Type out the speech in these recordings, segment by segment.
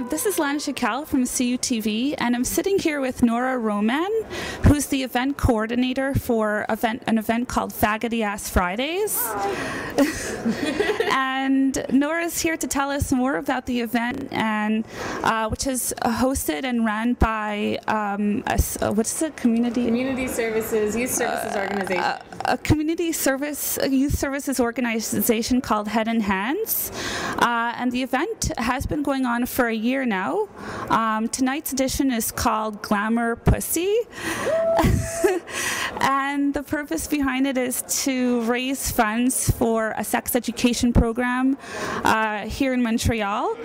This is Lana Chacal from CUTV, and I'm sitting here with Nora Roman, who's the event coordinator for an event called Faggity-ass Fridays. And Nora's here to tell us more about the event, and which is hosted and run by what's the community services youth services organization. A community youth services organization called Head and Hands, and the event has been going on for a year now. Tonight's edition is called Glamour, Pussy. And the purpose behind it is to raise funds for a sex education program here in Montreal.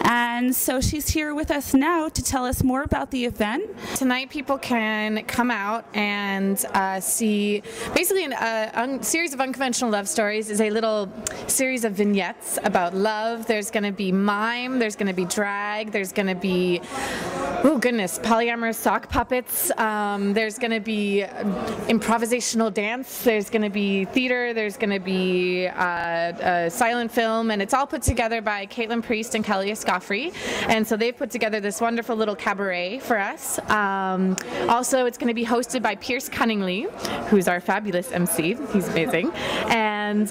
And so she's here with us now to tell us more about the event. Tonight people can come out and see basically a series of unconventional love stories. Is a little series of vignettes about love. There's going to be mime, there's going to be drag, there's going to be, oh goodness, polyamorous sock puppets, there's going to be improvisational dance, there's going to be theater, there's going to be a silent film, and it's all put together by Caitlin Priest and Kelly Escoffrey. And so they've put together this wonderful little cabaret for us. Also, it's going to be hosted by Pierce Cunningley, who's our fabulous MC. He's amazing. And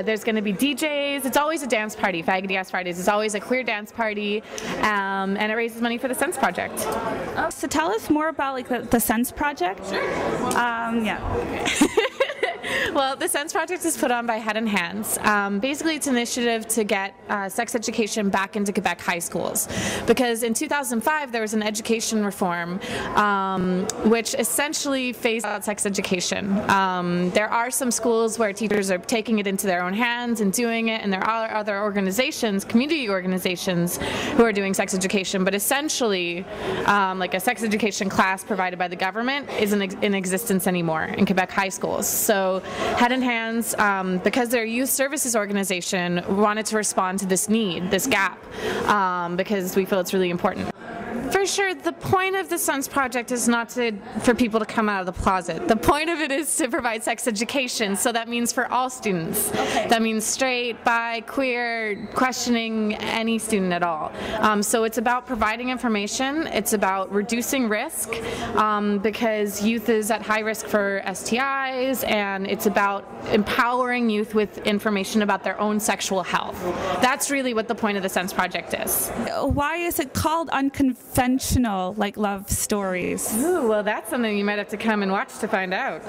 there's going to be DJs. It's always a dance party. Faggity-ass Fridays is always a queer dance party, and it raises money for the Sense Project. So tell us more about the Sense Project. Sure. Yeah. Well, the Sense Project is put on by Head and Hands. Basically, it's an initiative to get sex education back into Quebec high schools. Because in 2005, there was an education reform which essentially phased out sex education. There are some schools where teachers are taking it into their own hands and doing it, and there are other organizations, community organizations, who are doing sex education. But essentially, like a sex education class provided by the government isn't in existence anymore in Quebec high schools. So Head and Hands, because they're a youth services organization, wanted to respond to this need, this gap, because we feel it's really important. For sure, the point of the Sense Project is not for people to come out of the closet. The point of it is to provide sex education, so that means for all students. Okay. That means straight, bi, queer, questioning any student at all. So it's about providing information, it's about reducing risk, because youth is at high risk for STIs, and it's about empowering youth with information about their own sexual health. That's really what the point of the Sense Project is. Why is it called unconventional, like love stories? Ooh, well, that's something you might have to come and watch to find out.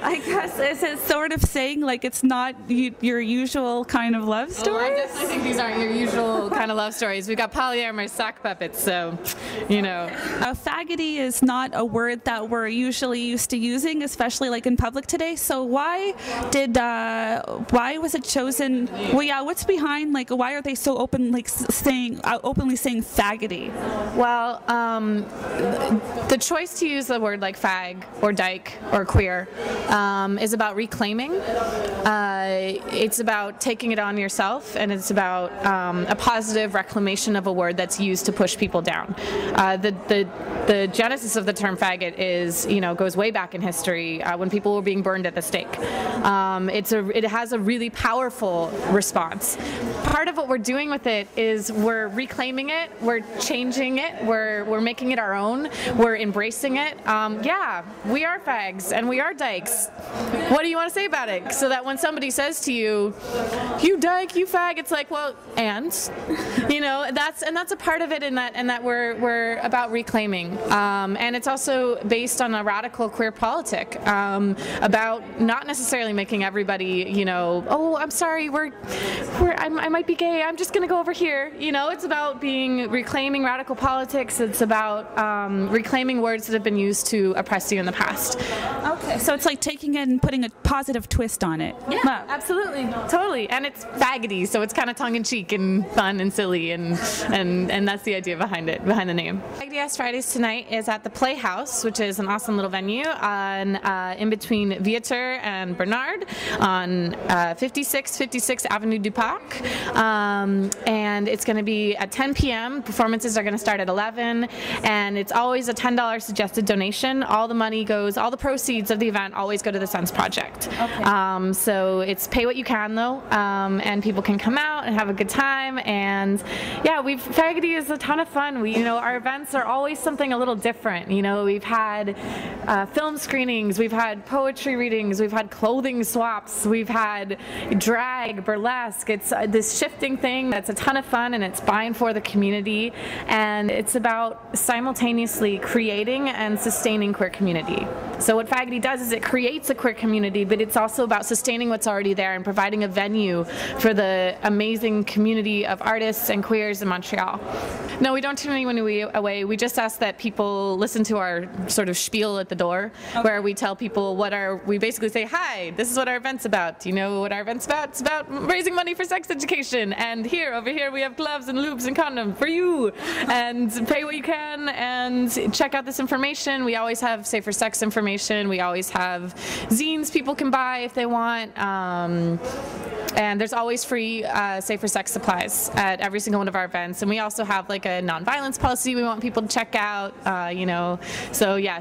I guess, is it sort of saying like it's not your usual kind of love story? Well, I definitely think these aren't your usual kind of love stories. We've got polyamorous sock puppets, so, you know. Faggoty is not a word that we're usually used to using, especially like in public today. So why was it chosen? Well, yeah, what's behind, like, why are they so open, like openly saying faggoty? Well, the choice to use the word like fag or dyke or queer is about reclaiming. It's about taking it on yourself, and it's about a positive reclamation of a word that's used to push people down. The genesis of the term faggot is, goes way back in history when people were being burned at the stake. It has a really powerful response. Part of what we're doing with it is we're reclaiming it, we're changing it, we're making it our own, we're embracing it. Yeah, we are fags and we are dykes. What do you want to say about it? So that when somebody says to you, "You dyke, you fag," it's like, well, and that's a part of it, in that we're about reclaiming, and it's also based on a radical queer politic about not necessarily making everybody, oh, I'm sorry, I might be gay, I'm just gonna go over here. It's about reclaiming radical politics. It's about reclaiming words that have been used to oppress you in the past. Okay, so it's like taking it and putting a positive twist on it. Yeah, wow. Absolutely, totally. And it's faggoty, so it's kind of tongue-in-cheek and fun and silly, and that's the idea behind it, behind the name. Faggity-ass Fridays tonight is at the Playhouse, which is an awesome little venue in between Viator and Bernard on 56 Avenue du Parc, and it's going to be at 10 p.m. Performances are going to start at 11, and it's always a $10 suggested donation. All the proceeds of the event always go to the Sense Project. Okay. So it's pay what you can, though, and people can come out out and have a good time. And yeah, Faggity is a ton of fun. Our events are always something a little different. We've had film screenings, we've had poetry readings, we've had clothing swaps, we've had drag, burlesque. It's this shifting thing that's a ton of fun, and it's by and for the community, and it's about simultaneously creating and sustaining queer community. So what Faggity does is it creates a queer community, but it's also about sustaining what's already there and providing a venue for the amazing community of artists and queers in Montreal. No, we don't turn anyone away. We just ask that people listen to our sort of spiel at the door, where we tell people we basically say, hi, this is what our event's about. Do you know what our event's about? It's about raising money for sex education. And over here, we have gloves and lubes and condoms for you. And pay what you can and check out this information. We always have safer sex information. We always have zines people can buy if they want. And there's always free safer sex supplies at every single one of our events. And we also have like a nonviolence policy we want people to check out, So yeah,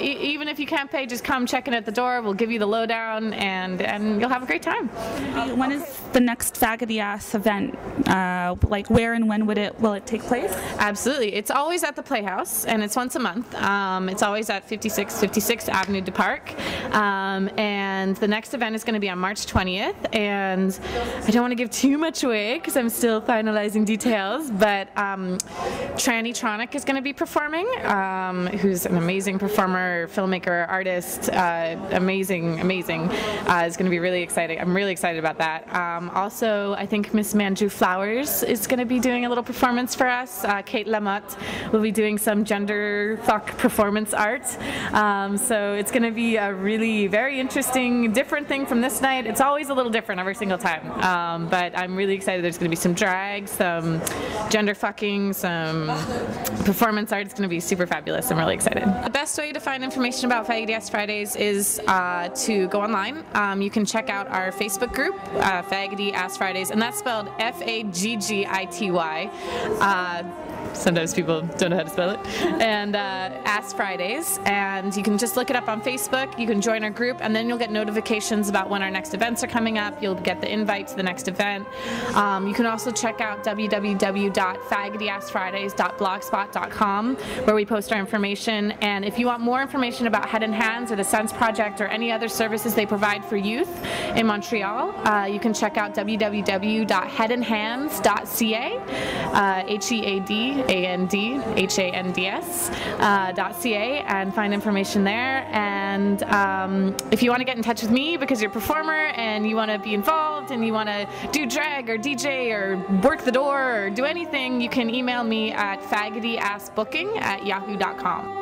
even if you can't pay, just come check in at the door. We'll give you the lowdown, and you'll have a great time. When is the next Faggity-ass event? Like where and when will it take place? Absolutely. It's always at the Playhouse, and it's once a month. It's always at 56 Avenue du Parc. And the next event is going to be on March 20th. And I don't want to give too much away because I'm still finalizing details, but Tranny-tronic is going to be performing, who's an amazing performer, filmmaker, artist, amazing, is going to be really exciting. I'm really excited about that. Also, I think Miss Manju Flowers is going to be doing a little performance for us. Kate Lamotte will be doing some gender fuck performance art. So it's going to be a really very interesting, different thing from this night. It's always a little different every single time. But I'm really excited. There's going to be some drag, some gender fucking, some performance art. It's going to be super fabulous. I'm really excited. The best way to find information about Faggity-ass Fridays is to go online. You can check out our Facebook group, Faggity-ass Fridays, and that's spelled Faggity. Sometimes people don't know how to spell it. And Ass Fridays. And you can just look it up on Facebook. You can join our group, and then you'll get notifications about when our next events are coming up. You'll get the invite to the next event. You can also check out www.faggityassfridays.blogspot.com, where we post our information. And if you want more information about Head and Hands or the Sense Project or any other services they provide for youth in Montreal, you can check out www.headandhands.ca, HEADANDHANDS.ca, and find information there. And if you want to get in touch with me because you're a performer and you want to be involved and you want to do drag or DJ or work the door or do anything, you can email me at faggityassbooking@yahoo.com.